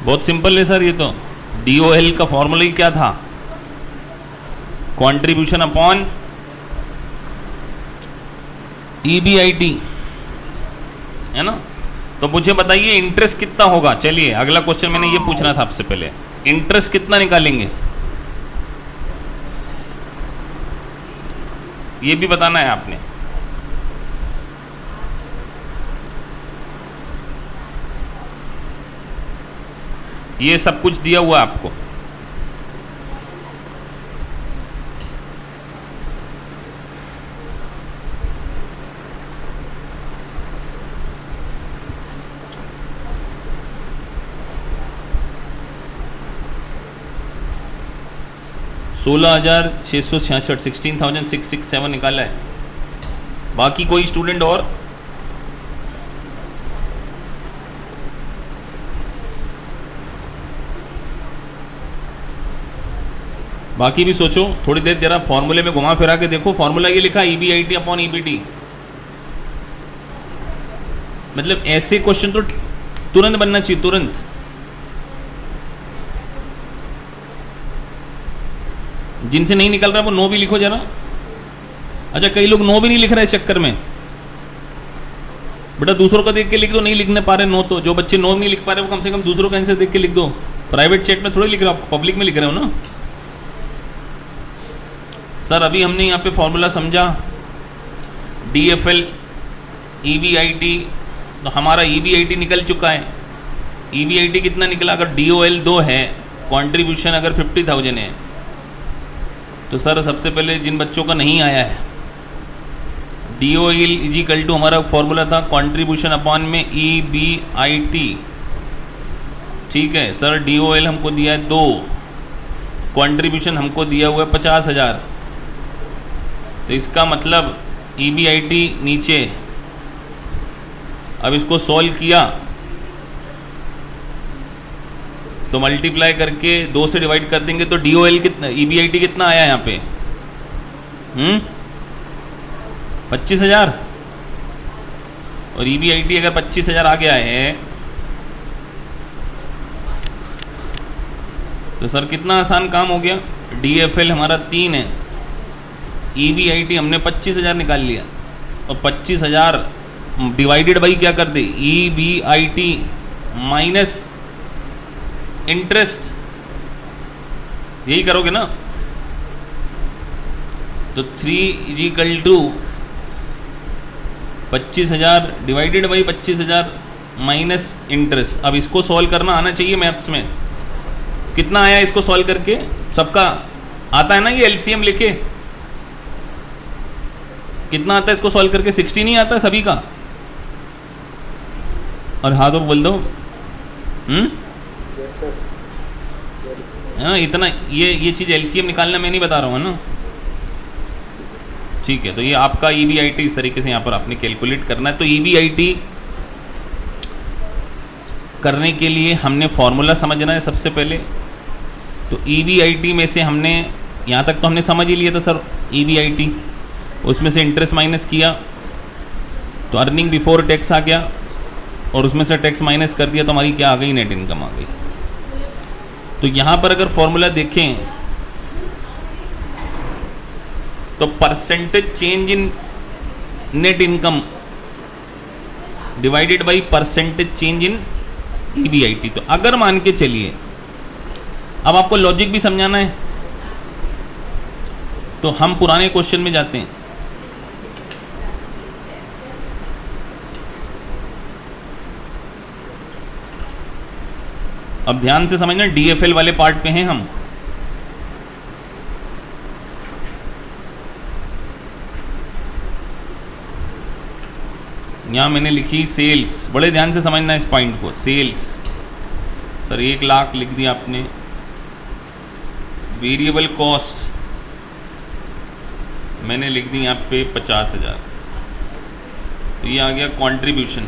बहुत सिंपल है सर ये तो। डीओएल का फॉर्मूला ही क्या था, कंट्रीब्यूशन अपॉन ईबीआईटी, है ना। तो मुझे बताइए इंटरेस्ट कितना होगा। चलिए अगला क्वेश्चन मैंने ये पूछना था आपसे पहले, इंटरेस्ट कितना निकालेंगे ये भी बताना है आपने। ये सब कुछ दिया हुआ आपको। सोलह 16,666 16,667 निकाला है। बाकी कोई स्टूडेंट और? बाकी भी सोचो थोड़ी देर, जरा फॉर्मूले में घुमा फिरा के देखो। फॉर्मूला ये लिखा ईबीआईटी अपॉन ईबीटी। मतलब ऐसे क्वेश्चन तो तुरंत बनना चाहिए, तुरंत। जिनसे नहीं निकल रहा वो नो भी लिखो जरा। अच्छा, कई लोग नो भी नहीं लिख रहे इस चक्कर में। बेटा दूसरों का देख के लिख दो, नहीं लिखने पा रहे नो तो जो बच्चे नो नहीं लिख पा रहे वो कम से कम दूसरों का आंसर देख के लिख दो। प्राइवेट चैट में थोड़ी लिख रहे हो, पब्लिक में लिख रहे हो ना। सर अभी हमने यहाँ पे फॉर्मूला समझा DFL EBIT, तो हमारा EBIT निकल चुका है। EBIT कितना निकला? अगर DOL 2 है, कंट्रीब्यूशन अगर 50,000 है, तो सर सबसे पहले जिन बच्चों का नहीं आया है, DOL इजिकल टू हमारा फॉर्मूला था कंट्रीब्यूशन अपॉन में EBIT। ठीक है सर, DOL हमको दिया है 2, कंट्रीब्यूशन हमको दिया हुआ है 50,000, तो इसका मतलब EBIT नीचे। अब इसको सॉल्व किया तो मल्टीप्लाई करके 2 से डिवाइड कर देंगे तो DOL कितना, EBIT कितना आया यहाँ पे? 25,000। और EBIT अगर 25,000 आ गया है तो सर कितना आसान काम हो गया। DFL हमारा 3 है, EBIT हमने 25,000 निकाल लिया, और 25,000 डिवाइडेड बाई क्या कर दे, EBIT माइनस इंटरेस्ट, यही करोगे ना। तो 3 is equal to 25,000 divided by 25,000 minus interest. अब इसको सॉल्व करना आना चाहिए मैथ्स में। कितना आया इसको सॉल्व करके? सबका आता है ना ये LCM लिखे? कितना आता है इसको सॉल्व करके? 60 नहीं आता सभी का? और हाँ तो बोल दो। हाँ इतना, ये चीज़ LCM निकालना मैं नहीं बता रहा हूँ ना। ठीक है, तो ये आपका EBIT इस तरीके से यहाँ पर आपने कैलकुलेट करना है। तो EBIT करने के लिए हमने फॉर्मूला समझना है सबसे पहले। तो EBIT में से हमने यहाँ तक तो हमने समझ ही लिया था सर EBIT, उसमें से इंटरेस्ट माइनस किया तो अर्निंग बिफोर टैक्स आ गया, और उसमें से टैक्स माइनस कर दिया तो हमारी क्या आ गई, नेट इनकम आ गई। तो यहाँ पर अगर फॉर्मूला देखें तो percentage change in net income divided by percentage change in EBIT। तो अगर मान के चलिए, अब आपको लॉजिक भी समझाना है, तो हम पुराने क्वेश्चन में जाते हैं। अब ध्यान से समझना, DFL वाले पार्ट पे हैं हम। यहां मैंने लिखी सेल्स, बड़े ध्यान से समझना इस पॉइंट को। सेल्स सर 1 लाख लिख दिया आपने। वेरिएबल कॉस्ट मैंने लिख दी यहाँ पे 50,000, तो ये आ गया कंट्रीब्यूशन।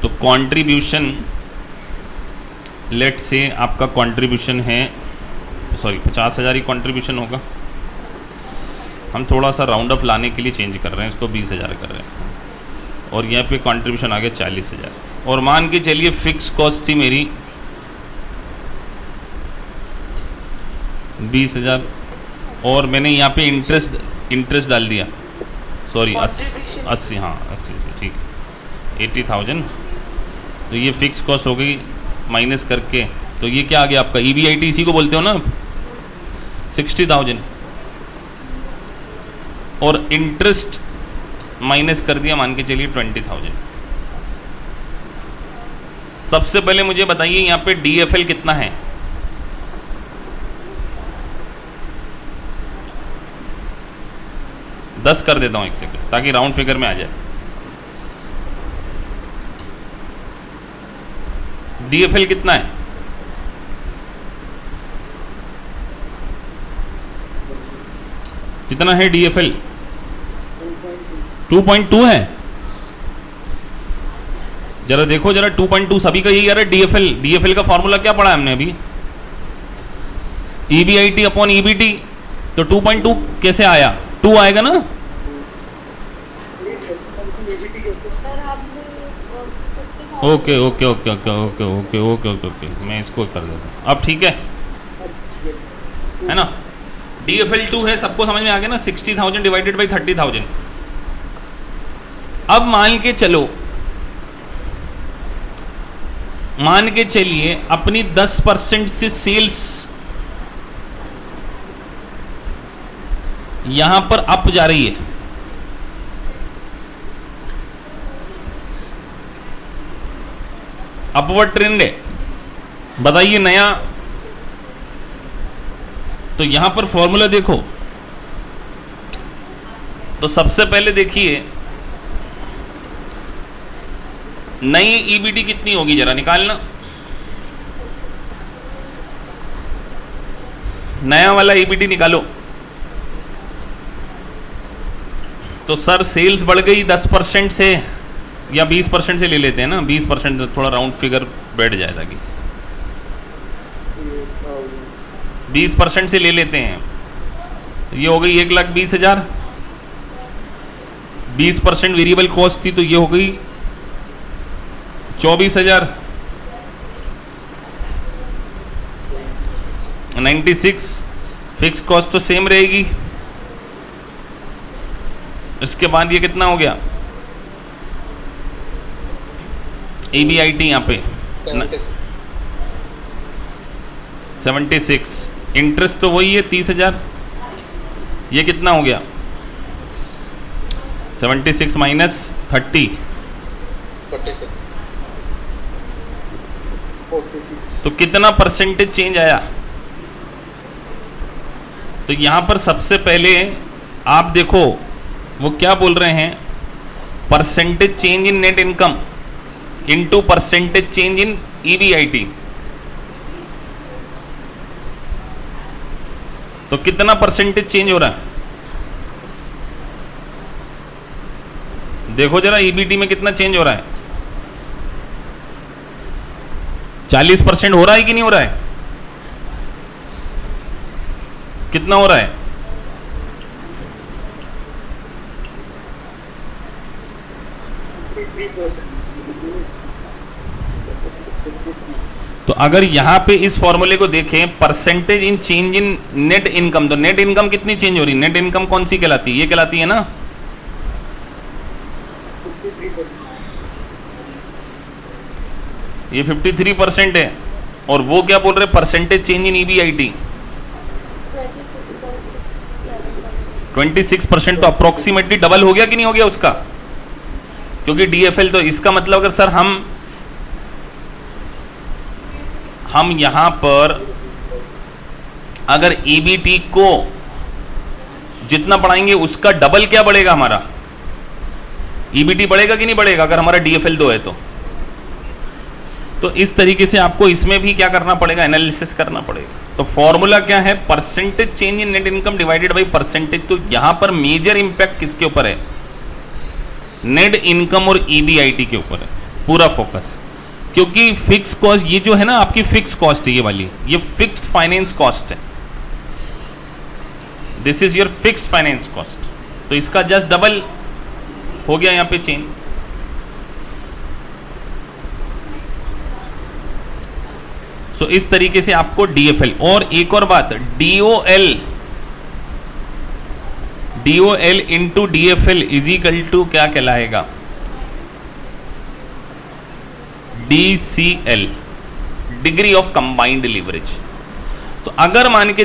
तो कंट्रीब्यूशन लेट से आपका कंट्रीब्यूशन है, सॉरी 50,000 ही कंट्रीब्यूशन होगा। हम थोड़ा सा राउंड ऑफ लाने के लिए चेंज कर रहे हैं, इसको 20,000 कर रहे हैं, और यहाँ पे कंट्रीब्यूशन आ गया 40,000। और मान के चलिए फिक्स कॉस्ट थी मेरी 20,000, और मैंने यहाँ पे इंटरेस्ट डाल दिया, सॉरी 80, हाँ 80 से ठीक, 80,000। तो ये फिक्स कॉस्ट हो गई माइनस करके, तो ये क्या आ गया आपका EBIT, इसी को बोलते हो ना 60,000, और इंटरेस्ट माइनस कर दिया मान के चलिए 20,000। सबसे पहले मुझे बताइए यहाँ पे DFL कितना है? दस कर देता हूं 1 सेकंड ताकि राउंड फिगर में आ जाए। DFL कितना है? कितना है DFL? 2.2 है। जरा देखो जरा 2.2 सभी का यही आ रहा है। DFL का फॉर्मूला क्या पढ़ा है हमने अभी? EBIT upon EBT। तो 2.2 कैसे आया? 2 आएगा ना? Okay okay okay okay okay okay okay okay okay, मैं इसको कर देता हूँ अब, ठीक है ना। DFL2 है, सबको समझ में आ गया ना, 60,000 डिवाइडेड बाई 30,000। अब मान के चलो, मान के चलिए अपनी 10% से सेल्स यहां पर अप जा रही है, अपवर्ड ट्रेंड है, बताइए नया। तो यहां पर फॉर्मूला देखो, तो सबसे पहले देखिए नई ईबीटी कितनी होगी, जरा निकालना। नया वाला ईबीटी निकालो। तो सर सेल्स बढ़ गई 10% से या 20% से ले लेते हैं ना, 20% थोड़ा राउंड फिगर बैठ जाए ताकि 20% से ले लेते हैं। ये हो गई 1,20,000, 20% वेरिएबल कॉस्ट थी तो ये हो गई 24,000, 96। फिक्स कॉस्ट तो सेम रहेगी। इसके बाद ये कितना हो गया EBIT यहाँ पे 76। इंटरेस्ट तो वही है 30,000। ये कितना हो गया 76 माइनस 30, 46। तो कितना परसेंटेज चेंज आया। तो यहां पर सबसे पहले आप देखो वो क्या बोल रहे हैं, परसेंटेज चेंज इन net income into percentage change इन EBIT। तो कितना परसेंटेज चेंज हो रहा है, देखो जरा EBT में कितना चेंज हो रहा है। 40% हो रहा है कि नहीं हो रहा है, कितना हो रहा है। तो अगर यहां पे इस फॉर्मूले को देखें, percentage in change in net income, तो नेट इनकम कितनी चेंज हो रही है, नेट इनकम कौन सी कहलाती है, ये कहलाती है ना। ये 53% है। और वो क्या बोल रहे, परसेंटेज चेंज इन EBIT 26%। तो अप्रोक्सीमेटली डबल हो गया कि नहीं हो गया उसका, क्योंकि DFL। तो इसका मतलब अगर सर हम यहां पर अगर EBT को जितना बढ़ाएंगे उसका डबल क्या बढ़ेगा हमारा, EBT बढ़ेगा कि नहीं बढ़ेगा अगर हमारा DFL 2 है तो इस तरीके से आपको इसमें भी क्या करना पड़ेगा, एनालिसिस करना पड़ेगा। तो फॉर्मूला क्या है, percentage change in net income divided by percentage. तो यहां पर मेजर इंपैक्ट किसके ऊपर है, नेट इनकम और EBIT के ऊपर है पूरा फोकस। क्योंकि फिक्स कॉस्ट ये जो है ना आपकी फिक्स कॉस्ट है, ये वाली ये फिक्स्ड फाइनेंस कॉस्ट है, this is your fixed finance cost. तो इसका जस्ट डबल हो गया यहां पे चेंज। सो इस तरीके से आपको DFL। और एक और बात, DOL into DFL is equal to क्या कहलाएगा, DCL, degree of combined leverage. तो अगर मान के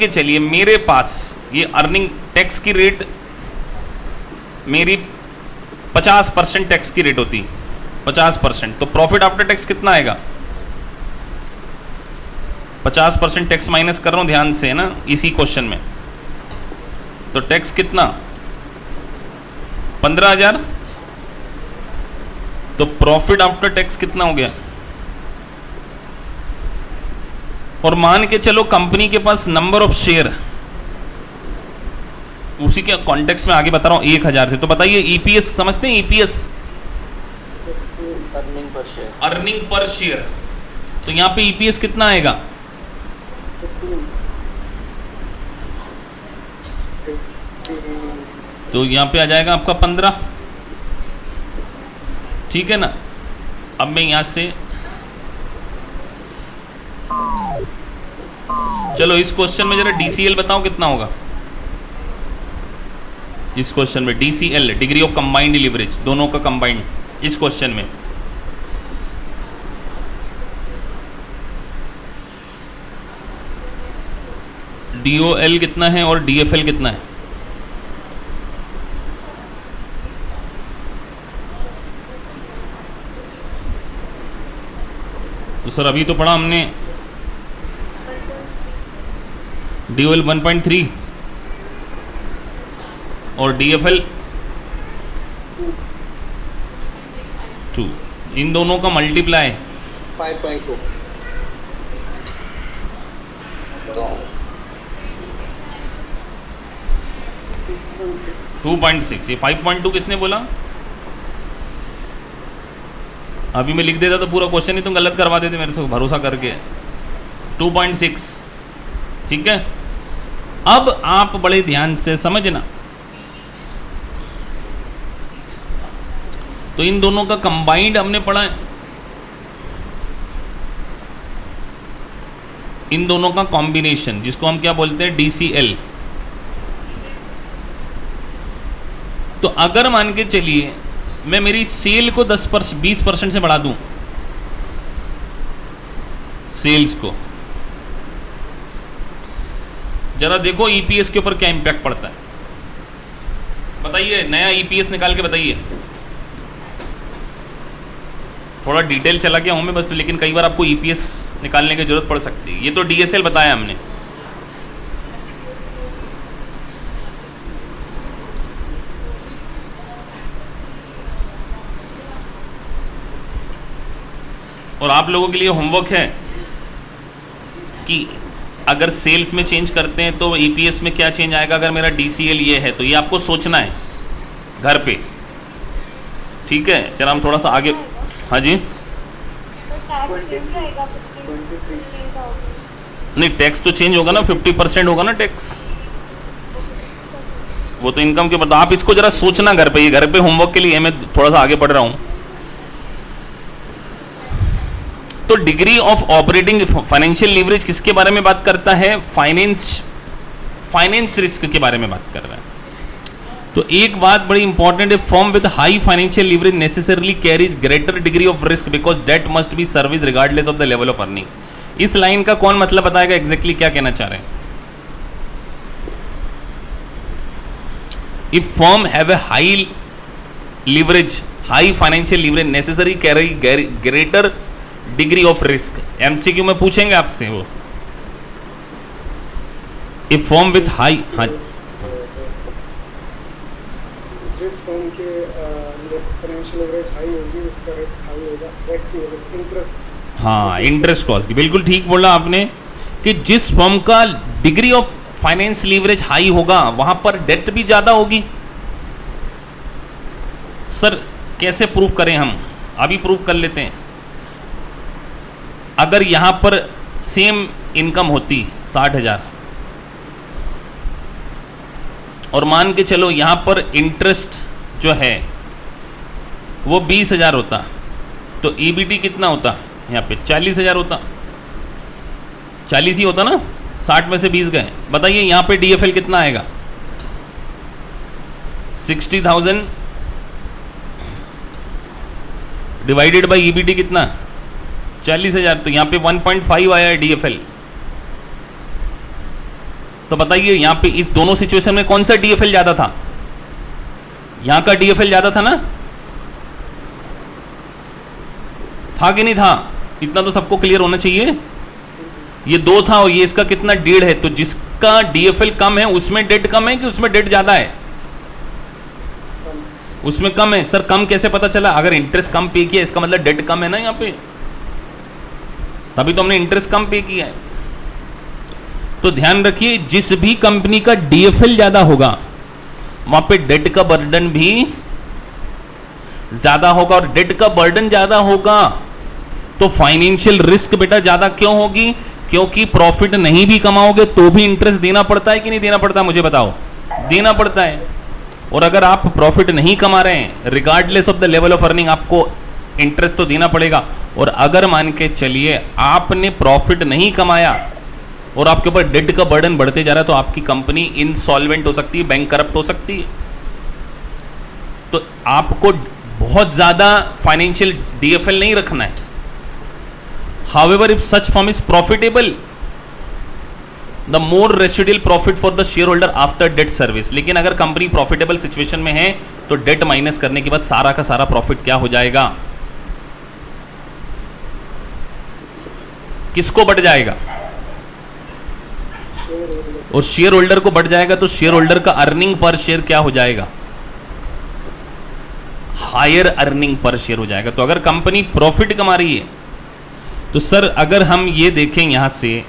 चलिए मेरे पास ये अर्निंग टैक्स की रेट मेरी 50% टैक्स की रेट होती, 50%, तो प्रॉफिट आफ्टर टैक्स कितना आएगा, 50% टैक्स माइनस कर रहा हूं ध्यान से ना इसी क्वेश्चन में। तो टैक्स कितना 15,000, तो प्रॉफिट आफ्टर टैक्स कितना हो गया। और मान के चलो कंपनी के पास नंबर ऑफ शेयर, उसी के कॉन्टेक्स्ट में आगे बता रहा हूं 1,000 थे। तो बताइए EPS समझते हैं, EPS अर्निंग पर शेयर। तो यहां पे EPS कितना आएगा, तो यहां पे आ जाएगा आपका 15। ठीक है ना। अब मैं यहां से, चलो इस क्वेश्चन में जरा DCL बताओ कितना होगा। इस क्वेश्चन में DCL, degree of combined leverage, दोनों का कंबाइंड, इस क्वेश्चन में DOL कितना है और DFL कितना है। तो सर अभी तो पढ़ा हमने DOL 1.3 और DFL 2, इन दोनों का मल्टीप्लाई 5.2। 2.6। ये 5.2 किसने बोला। अभी मैं लिख देता तो पूरा क्वेश्चन ही तुम गलत करवा देते मेरे से भरोसा करके। 2.6, ठीक है। अब आप बड़े ध्यान से समझना, तो इन दोनों का कंबाइंड हमने पढ़ा है, इन दोनों का कॉम्बिनेशन जिसको हम क्या बोलते हैं DCL। तो अगर मान के चलिए मैं मेरी सेल को 20% से बढ़ा दूं, सेल्स को, जरा देखो EPS के ऊपर क्या इंपैक्ट पड़ता है। बताइए, नया EPS निकाल के बताइए। थोड़ा डिटेल चला गया हूं मैं बस, लेकिन कई बार आपको EPS निकालने की जरूरत पड़ सकती है। ये तो DSL बताया हमने। और आप लोगों के लिए होमवर्क है कि अगर सेल्स में चेंज करते हैं तो EPS में क्या चेंज आएगा। अगर मेरा DCL ये है तो ये आपको सोचना है घर पे, ठीक है। चलो हम थोड़ा सा आगे, हाँ जी। नहीं, टैक्स तो चेंज होगा ना, 50% होगा ना टैक्स, वो तो इनकम के बाद। आप इसको जरा सोचना घर पे, ये घर पे होमवर्क के लिए मैं थोड़ा सा आगे बढ़ रहा हूं। तो degree of operating financial leverage किसके बारे में बात करता है। फाइनेंस रिस्क के बारे में बात कर रहा है। तो एक बात बड़ी इंपॉर्टेंट है, firm with high financial leverage necessarily carries greater degree of risk because debt must be service regardless of the level of earning. इस लाइन का कौन मतलब बताएगा एग्जैक्टली क्या कहना चाह रहे हैं। If firm have a high leverage, high financial leverage necessary carry greater degree of risk. MCQ में पूछेंगे आपसे वो। इफ फर्म विथ हाई, हाँ, जिस फर्म के फाइनेंशियल लीवरेज हाई होगी उसका रिस्क हाई होगा, इंटरेस्ट। हाँ, इंटरेस्ट कॉस्ट की बिल्कुल ठीक बोला आपने कि जिस फर्म का degree of finance leverage high होगा वहां पर डेट भी ज्यादा होगी। सर कैसे प्रूफ करें हम, अभी प्रूफ कर लेते हैं। अगर यहां पर सेम इनकम होती 60,000 और मान के चलो यहां पर इंटरेस्ट जो है वो 20,000 होता, तो EBT कितना होता यहाँ पे 40,000 होता। 40 ही होता ना, 60 में से 20 गए। बताइए यहाँ पे DFL कितना आएगा। 60,000 डिवाइडेड बाई EBT कितना 40,000, तो यहाँ पे 1.5 आया है DFL। तो बताइए यहाँ पे इस दोनों सिचुएशन में कौन सा DFL ज्यादा था। यहाँ का DFL ज्यादा था ना, था कि नहीं था। इतना तो सबको क्लियर होना चाहिए। ये 2 था और ये इसका कितना 1.5 है, तो जिसका DFL कम है उसमें डेट कम है कि उसमें डेट ज्यादा है। उसमें कम है। सर कम कैसे पता चला। अगर इंटरेस्ट कम पे किया इसका मतलब डेट कम है ना यहाँ पे, तभी तो हमने इंटरेस्ट कम पे किया है। तो ध्यान रखिए जिस भी कंपनी का DFL ज्यादा होगा वहां पे डेट का बर्डन भी ज्यादा होगा, और डेट का बर्डन ज्यादा होगा तो फाइनेंशियल रिस्क बेटा ज्यादा क्यों होगी, क्योंकि प्रॉफिट नहीं भी कमाओगे तो भी इंटरेस्ट देना पड़ता है कि नहीं देना पड़ता, मुझे बताओ। देना पड़ता है। और अगर आप प्रॉफिट नहीं कमा रहे हैं, regardless of the level of earning आपको इंटरेस्ट तो देना पड़ेगा। और अगर मान के चलिए आपने प्रॉफिट नहीं कमाया और आपके ऊपर डेट का बर्डन बढ़ते जा रहा है, तो आपकी कंपनी इनसॉल्वेंट हो सकती है, बैंक करप्ट हो सकती है। तो आपको बहुत ज्यादा फाइनेंशियल डीएफएल नहीं रखना है। However if such firm is profitable, the more residual profit for the share holder after debt service. लेकिन अगर कंपनी प्रॉफिटेबल सिचुएशन में है तो डेट माइनस करने के बाद सारा का सारा प्रॉफिट क्या हो जाएगा, किसको बढ़ जाएगा? और शेयर होल्डर को बढ़ जाएगा, तो शेयर होल्डर का अर्निंग पर शेयर क्या हो जाएगा? हायर अर्निंग पर शेयर हो जाएगा। तो अगर कंपनी प्रॉफिट कमा रही है तो सर अगर हम ये देखें यहां से,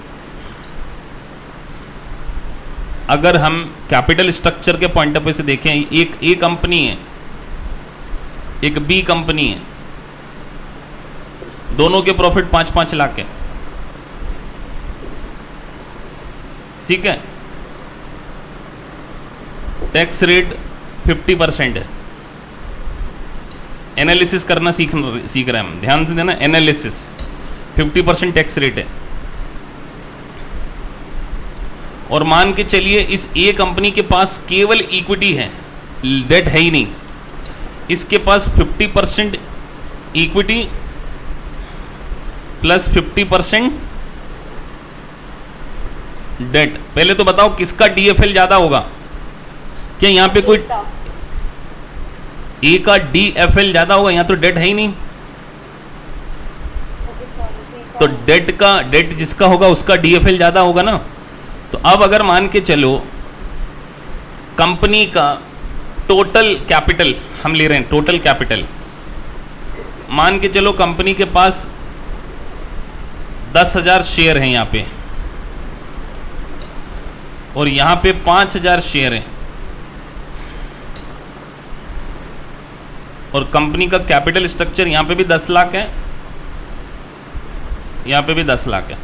अगर हम कैपिटल स्ट्रक्चर के पॉइंट ऑफ व्यू से देखें, एक ए कंपनी है, एक बी कंपनी है, दोनों के प्रॉफिट 5-5 लाख है, ठीक है। टैक्स रेट 50% है। एनालिसिस करना सीख रहे हैं हम, ध्यान से देना, एनालिसिस 50% टैक्स रेट है। और मान के चलिए इस ए कंपनी के पास केवल इक्विटी है, डेट है ही नहीं, इसके पास 50% इक्विटी प्लस 50% डेट। पहले तो बताओ किसका डीएफएल ज्यादा होगा? क्या यहां पे कोई ए का डीएफएल ज्यादा होगा? यहां तो डेट है ही नहीं, तो डेट जिसका होगा उसका डीएफएल ज्यादा होगा ना। तो अब अगर मान के चलो कंपनी का टोटल कैपिटल हम ले रहे हैं, टोटल कैपिटल मान के चलो कंपनी के पास 10,000 शेयर हैं यहां पे, और यहां पे 5,000 शेयर हैं, और कंपनी का कैपिटल स्ट्रक्चर यहां पे भी 10 लाख है, यहां पे भी 10 लाख है।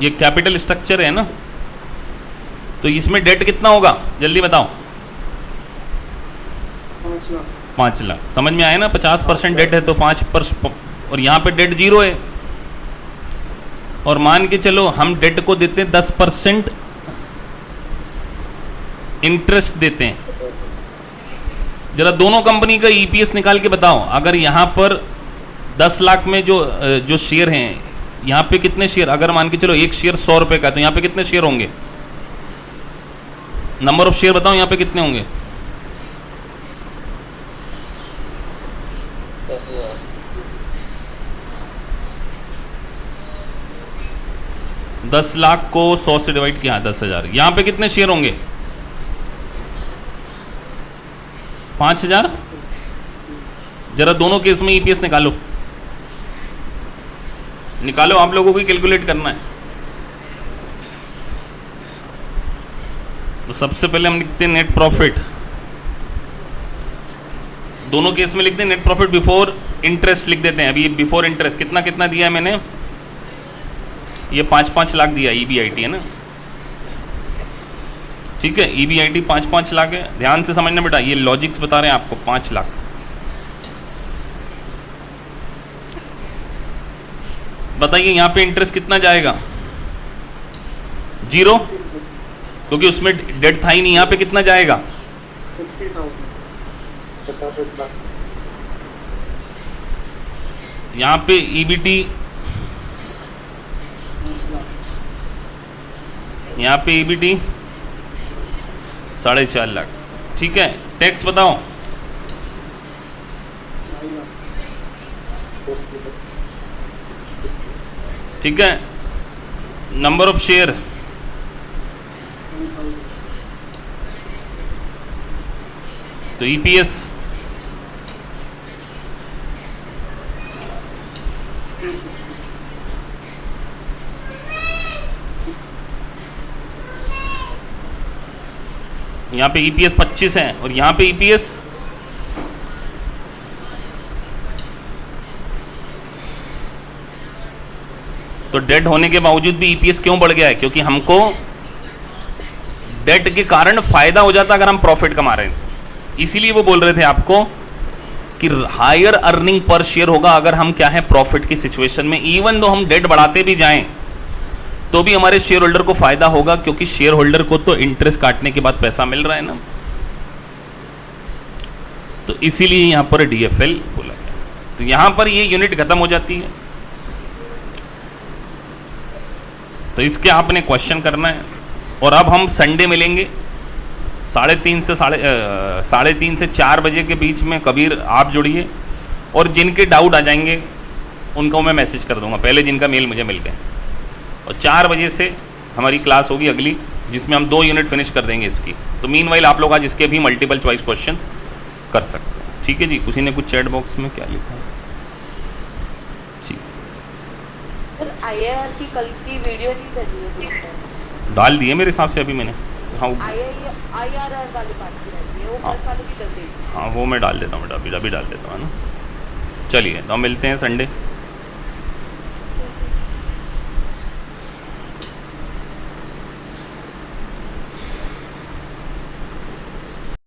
ये कैपिटल स्ट्रक्चर है ना, तो इसमें डेट कितना होगा जल्दी बताओ? 5 लाख। समझ में आया ना? 50% डेट है तो 5%, और यहां पे डेट 0 है। और मान के चलो हम डेट को देते हैं 10% इंटरेस्ट देते हैं। जरा दोनों कंपनी का ईपीएस निकाल के बताओ। अगर यहां पर 10 लाख में जो शेयर हैं, यहां पे कितने शेयर? अगर मान के चलो एक शेयर 100 रुपए का, तो यहां पे कितने शेयर होंगे? नंबर ऑफ शेयर बताओ यहां पे कितने होंगे? 10 लाख को 100 से डिवाइड किया 10,000। यहां पे कितने शेयर होंगे? 5,000। जरा दोनों केस में ईपीएस निकालो, निकालो, आप लोगों को ही कैलकुलेट करना है। तो सबसे पहले हम लिखते हैं नेट प्रॉफिट, दोनों केस में लिखते हैं नेट प्रॉफिट बिफोर इंटरेस्ट लिख देते हैं। अभी बिफोर इंटरेस्ट कितना कितना दिया है मैंने? ये 5-5 लाख दिया, ईबीआईटी है ना, ठीक है। ईबीआईटी 5-5 लाख है, ध्यान से समझना बेटा, ये लॉजिक्स बता रहे हैं आपको। 5 लाख, बताइए यहाँ पे इंटरेस्ट कितना जाएगा? 0, क्योंकि उसमें डेट था ही नहीं। यहाँ पे कितना जाएगा? 50,000। यहाँ पे ईबीटी, यहाँ पे ईबीटी 4.5 लाख, ठीक है। टैक्स बताओ? ठीक है। नंबर ऑफ शेयर, तो ईपीएस यहाँ पे ईपीएस 25 है, और यहाँ पे ईपीएस तो डेट होने के बावजूद भी ईपीएस क्यों बढ़ गया है? क्योंकि हमको डेट के कारण फायदा हो जाता अगर हम प्रॉफिट कमा रहे हैं। इसीलिए वो बोल रहे थे आपको कि हायर अर्निंग पर शेयर होगा अगर हम क्या है प्रॉफिट की सिचुएशन में, इवन दो हम डेट बढ़ाते भी जाएं तो भी हमारे शेयर होल्डर को फायदा होगा, क्योंकि शेयर होल्डर को तो इंटरेस्ट काटने के बाद पैसा मिल रहा है ना। तो इसीलिए यहां पर डीएफएल बोला गया। तो यहां पर ये यूनिट खत्म हो जाती है। तो इसके आपने क्वेश्चन करना है। और अब हम संडे मिलेंगे 3:30 से 4 बजे के बीच में। कबीर आप जुड़िए, और जिनके डाउट आ जाएंगे उनको मैं मैसेज कर दूंगा, पहले जिनका मेल मुझे मिल गए। और 4 बजे से हमारी क्लास होगी अगली, जिसमें हम 2 यूनिट फिनिश कर देंगे इसकी। तो मीनवाइल आप लोग आज इसके भी मल्टीपल चॉइस क्वेश्चंस कर सकते हैं। ठीक है जी। किसी ने कुछ चैट बॉक्स में क्या लिखा है? सर आईआरआर की कल की वीडियो नहीं डली है, डाल दिए मेरे हिसाब से अभी मैंने। हाँ आईआरआर वाले पार्ट की रहती है, वो हाँ। कल वाले की डल गई। हाँ वो मैं डाल देता हूँ बेटा, अभी डाल देता हूँ, है ना। चलिए तो हम मिलते हैं संडे।